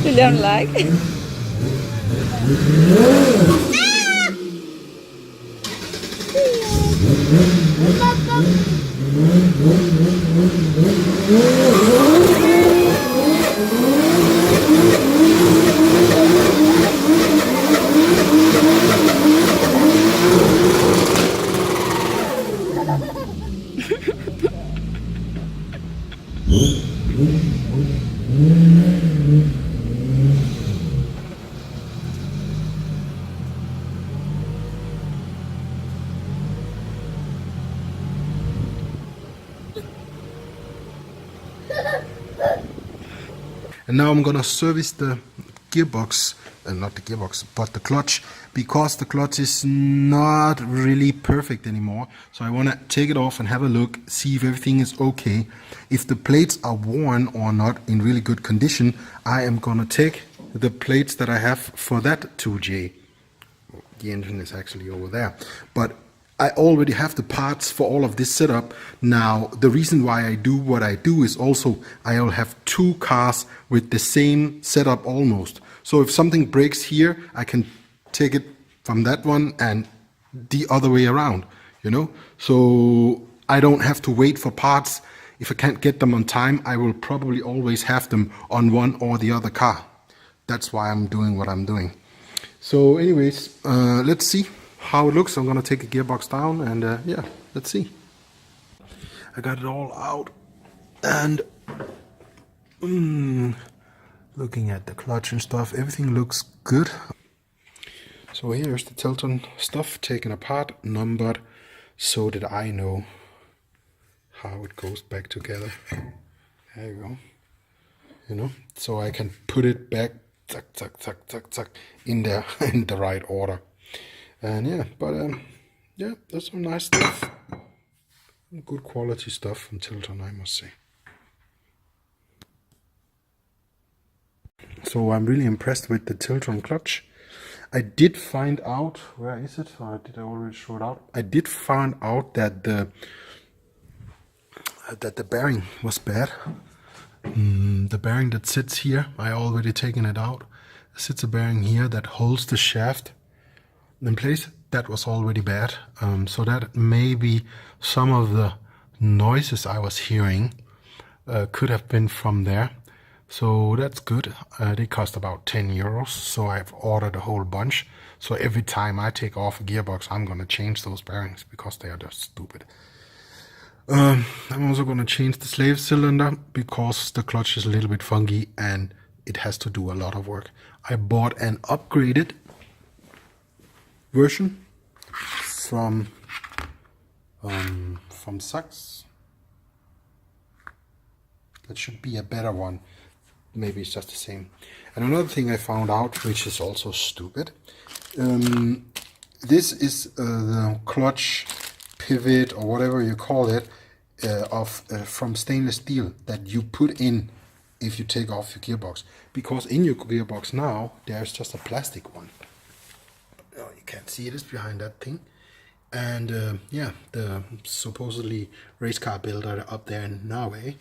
You don't like? And now I'm gonna service the gearbox, not the gearbox, but the clutch, because the clutch is not really perfect anymore. So I wanna take it off and have a look, see if everything is okay. If the plates are worn or not in really good condition, I am gonna take the plates that I have for that 2J. The engine is actually over there, but I already have the parts for all of this setup. Now, the reason why I do what I do is also I'll have two cars with the same setup almost. So if something breaks here, I can take it from that one and the other way around, you know? So I don't have to wait for parts. If I can't get them on time, I will probably always have them on one or the other car. That's why I'm doing what I'm doing. So anyways, let's see how it looks. I'm gonna take a gearbox down and yeah, let's see. I got it all out and looking at the clutch and stuff, everything looks good. So here's the Tilton stuff taken apart, numbered, so that I know how it goes back together. There you go. You know, so I can put it back, tuck, tuck, tuck, tuck, tuck, in there in the right order. And yeah, but yeah, that's some nice stuff. Good quality stuff from Tilton, I must say. So I'm really impressed with the Tilton clutch. I did find out, where is it? Or did I already show it out? I did find out that the bearing was bad. The bearing that sits here, I already taken it out. sits a bearing here that holds the shaft in place. That was already bad, so that maybe some of the noises I was hearing could have been from there. So that's good. They cost about 10 euros, so I've ordered a whole bunch. So every time I take off a gearbox, I'm gonna change those bearings because they are just stupid. I'm also gonna change the slave cylinder because the clutch is a little bit funky and it has to do a lot of work. I bought an upgraded version from Saks. That should be a better one. Maybe it's just the same. And another thing I found out, which is also stupid, this is the clutch pivot or whatever you call it from stainless steel that you put in if you take off your gearbox. Because in your gearbox now there's just a plastic one. Oh, you can't see it, it's behind that thing. And yeah, the supposedly race car builder up there in Norway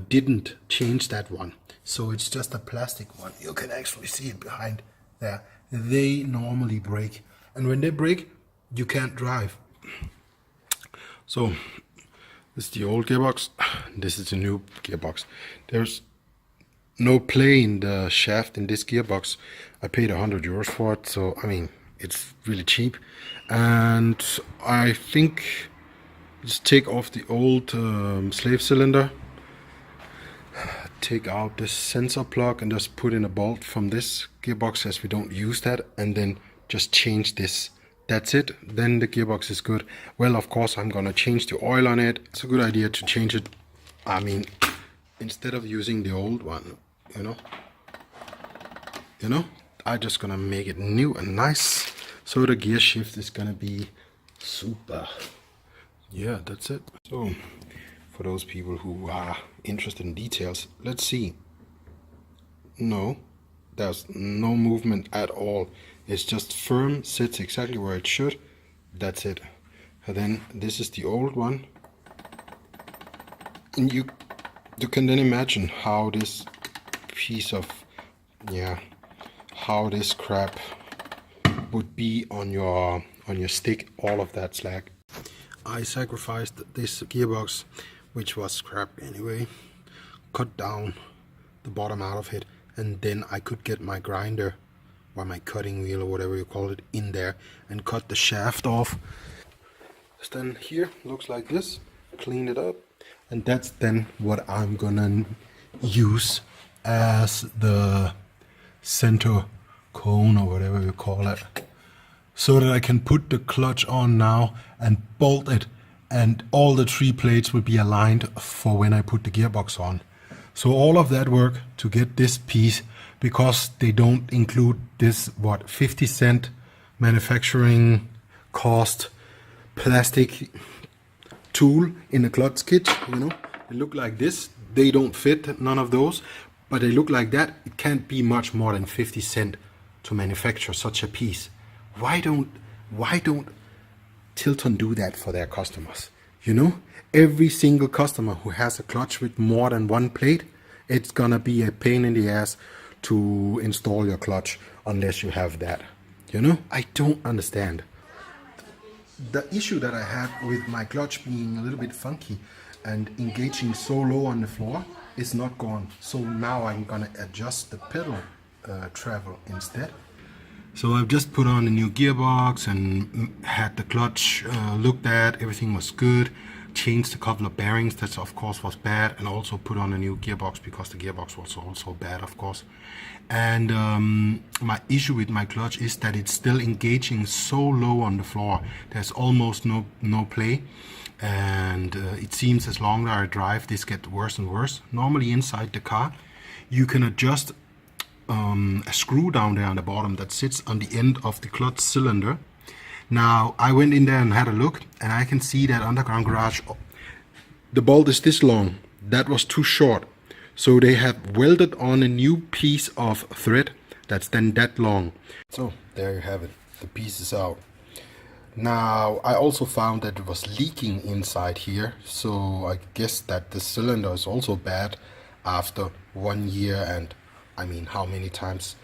didn't change that one. So it's just a plastic one. You can actually see it behind there. They normally break. And when they break, you can't drive. So this is the old gearbox. This is the new gearbox. There's no play in the shaft in this gearbox. I paid 100 euros for it. So, I mean, it's really cheap. And I think just take off the old slave cylinder, take out this sensor plug and just put in a bolt from this gearbox as we don't use that, and then just change this. That's it. Then the gearbox is good. Well, of course, I'm gonna change the oil on it. It's a good idea to change it. I mean, instead of using the old one, you know, I'm just gonna make it new and nice. So the gear shift is gonna be super. Yeah, that's it. So for those people who are interested in details, let's see. No, there's no movement at all. It's just firm, sits exactly where it should. That's it. And then this is the old one. And you can then imagine how this piece of, how this crap would be on your stick, all of that slack. I sacrificed this gearbox, which was scrap anyway, cut down the bottom out of it, and then I could get my grinder or my cutting wheel or whatever you call it in there and cut the shaft off. Then here looks like this, clean it up, and that's then what I'm gonna use as the center cone or whatever you call it, so that I can put the clutch on now and bolt it, and all the 3 plates will be aligned for when I put the gearbox on. So all of that work to get this piece, because they don't include this 50-cent manufacturing cost plastic tool in the clutch kit, they look like this. They don't fit, none of those, but they look like that. It can't be much more than 50 cents to manufacture such a piece. Why don't Tilton do that for their customers? Every single customer who has a clutch with more than 1 plate, it's gonna be a pain in the ass to install your clutch unless you have that. I don't understand. The issue that I had with my clutch being a little bit funky and engaging so low on the floor is not gone. So now I'm gonna adjust the pedal travel instead. So I've just put on a new gearbox and had the clutch looked at, everything was good. Changed a couple of bearings, that of course was bad, and also put on a new gearbox because the gearbox was also bad, of course. And my issue with my clutch is that it's still engaging so low on the floor. There's almost no play, and it seems as longer I drive, this gets worse and worse. Normally inside the car, you can adjust a screw down there on the bottom that sits on the end of the clutch cylinder. Now, I went in there and had a look, and I can see that underground garage, the bolt is this long. That was too short. So they have welded on a new piece of thread that's then that long. So there you have it. The piece is out. Now, I also found that it was leaking inside here. So I guess that the cylinder is also bad after 1 year, and I mean, how many times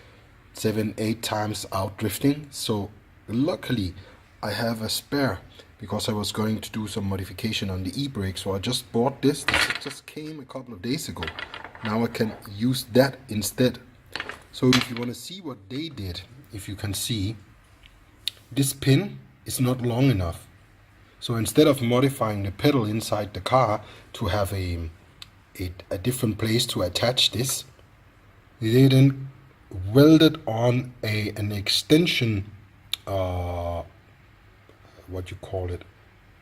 7-8 times out drifting. So luckily I have a spare, because I was going to do some modification on the e-brake. So I just bought this. This just came a couple of days ago. Now I can use that instead. So if you want to see what they did, if you can see, this pin is not long enough. So instead of modifying the pedal inside the car to have a different place to attach this, they then welded on an extension, what you call it,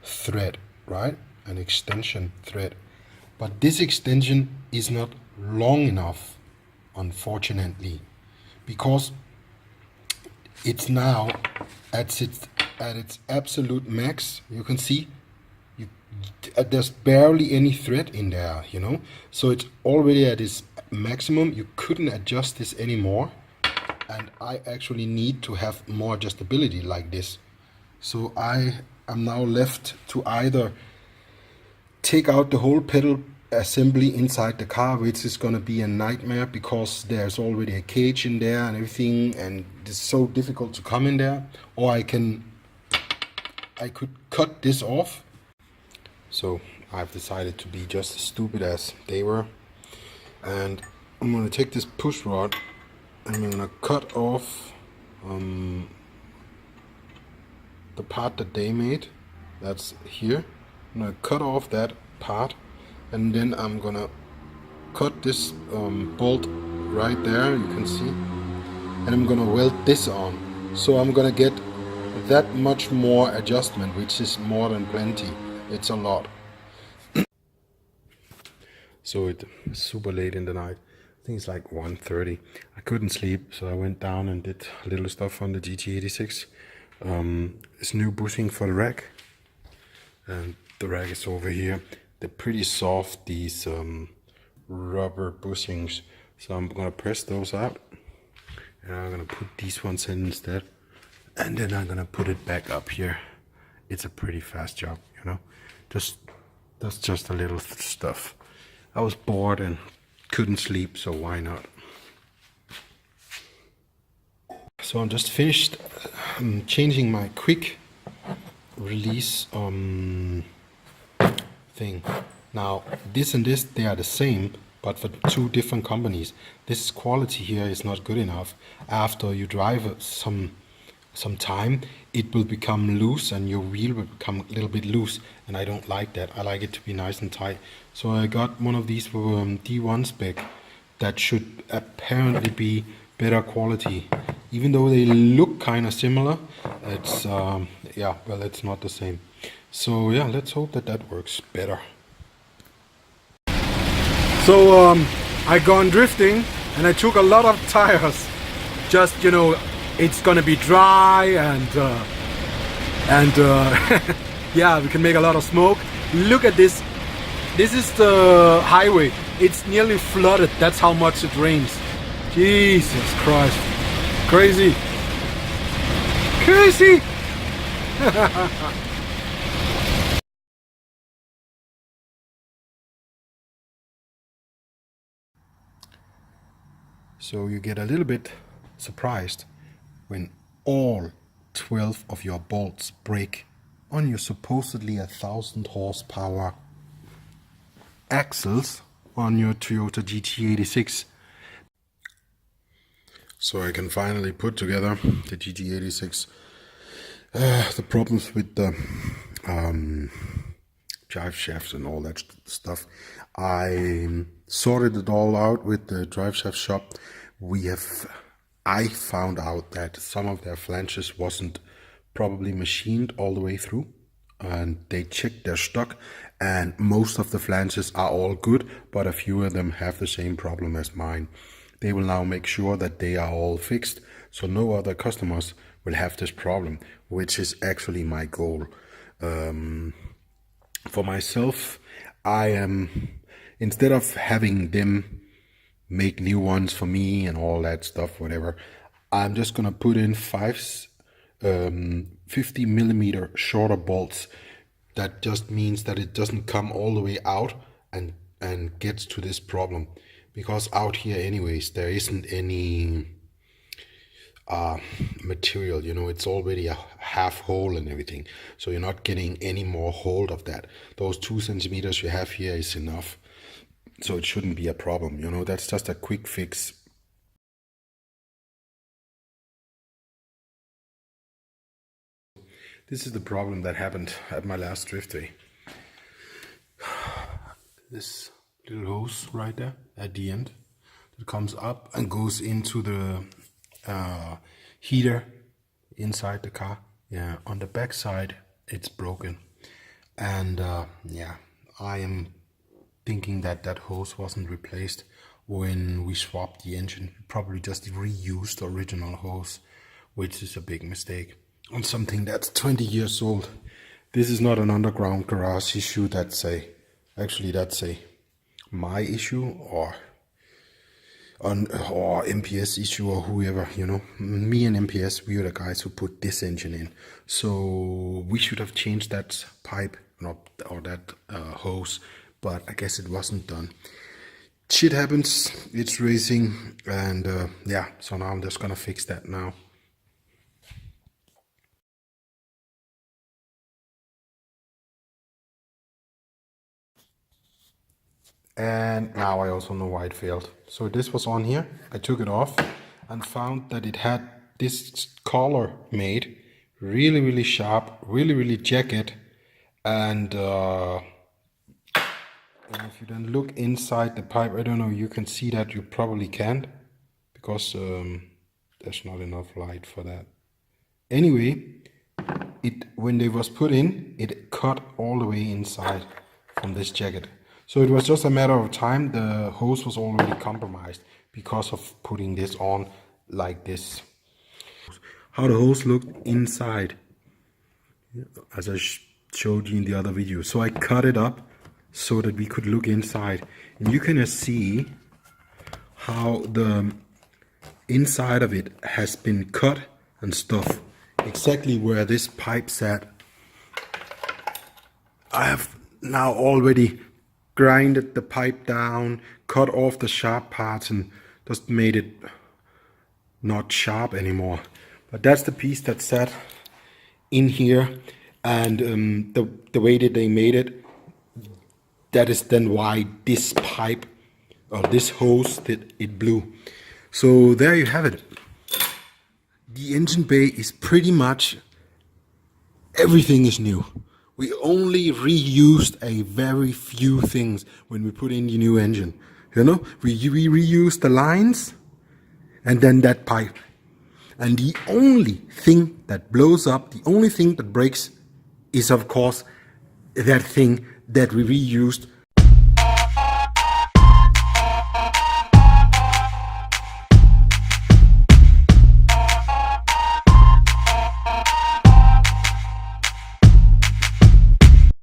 thread, right? An extension thread. But this extension is not long enough, unfortunately, because it's now at its absolute max. You can see there's barely any thread in there, you know, so it's already at its maximum. You couldn't adjust this anymore, and I actually need to have more adjustability like this. So I am now left to either take out the whole pedal assembly inside the car, which is going to be a nightmare because there's already a cage in there and everything, and it's so difficult to come in there, or I could cut this off. So I've decided to be just as stupid as they were, and I'm going to take this push rod and I'm going to cut off the part that they made. That's here. I'm going to cut off that part, and then I'm going to cut this bolt right there, you can see, and I'm going to weld this on. So I'm going to get that much more adjustment, which is more than plenty. It's a lot. So it's super late in the night. I think it's like 1:30. I couldn't sleep, so I went down and did a little stuff on the GT86. It's new bushing for the rack, and the rack is over here. They're pretty soft, these rubber bushings, so I'm gonna press those out, and I'm gonna put these ones in instead, and then I'm gonna put it back up here. It's a pretty fast job, you know. That's just a little stuff. I was bored and couldn't sleep, so why not? So I'm just finished changing my quick release thing. Now this and this, they are the same, but for two different companies. This quality here is not good enough. After you drive some time, it will become loose and your wheel will become a little bit loose, and I don't like that. I like it to be nice and tight. So I got one of these for D1 Spec that should apparently be better quality. Even though they look kind of similar, it's yeah, well, it's not the same. So yeah, let's hope that that works better. So I gone drifting and I took a lot of tires. Just, you know, it's gonna be dry and yeah, we can make a lot of smoke. Look at this. This is the highway. It's nearly flooded. That's how much it rains. Jesus Christ. Crazy. Crazy. So you get a little bit surprised when all 12 of your bolts break on your supposedly 1,000 horsepower axles on your Toyota GT86. So I can finally put together the GT86. The problems with the drive shafts and all that stuff, I sorted it all out with the Driveshaft shop. I found out that some of their flanges wasn't probably machined all the way through, and they checked their stock, and most of the flanges are all good, but a few of them have the same problem as mine. They will now make sure that they are all fixed, so no other customers will have this problem, which is actually my goal. For myself, I am, instead of having them make new ones for me and all that stuff, whatever, I'm just gonna put in 50 millimeter shorter bolts. That just means that it doesn't come all the way out and gets to this problem, because out here anyways there isn't any material, you know, it's already a half hole and everything, so you're not getting any more hold of that. Those 2 centimeters you have here is enough, so it shouldn't be a problem, you know. That's just a quick fix. This is the problem that happened at my last drift day. This little hose right there at the end that comes up and goes into the heater inside the car. Yeah, on the back side it's broken, and yeah, I am thinking that that hose wasn't replaced when we swapped the engine. Probably just reused the original hose, which is a big mistake on something that's 20 years old. This is not an underground garage issue. That's a my issue or MPS issue or whoever, you know. Me and MPS, we are the guys who put this engine in, so we should have changed that pipe or that hose, but I guess it wasn't done. Shit happens, it's racing, and yeah, so now I'm just gonna fix that now. And now I also know why it failed. So this was on here, I took it off and found that it had this collar made, really sharp, really jagged, and if you then look inside the pipe, I don't know, you can see that, you probably can't, because there's not enough light for that. Anyway, when it was put in, it cut all the way inside from this jacket. So it was just a matter of time. The hose was already compromised because of putting this on like this. How the hose looked inside, as I showed you in the other video. So I cut it up so that we could look inside, and you can see how the inside of it has been cut and stuff, exactly where this pipe sat. I have now already grinded the pipe down, cut off the sharp parts, and just made it not sharp anymore. But that's the piece that sat in here, and the way that they made it, that is then why this pipe or this hose that it blew. So there you have it. The engine bay is pretty much everything is new. We only reused a very few things when we put in the new engine. You know, we reused the lines and then that pipe. And the only thing that blows up, the only thing that breaks is of course that thing that we reused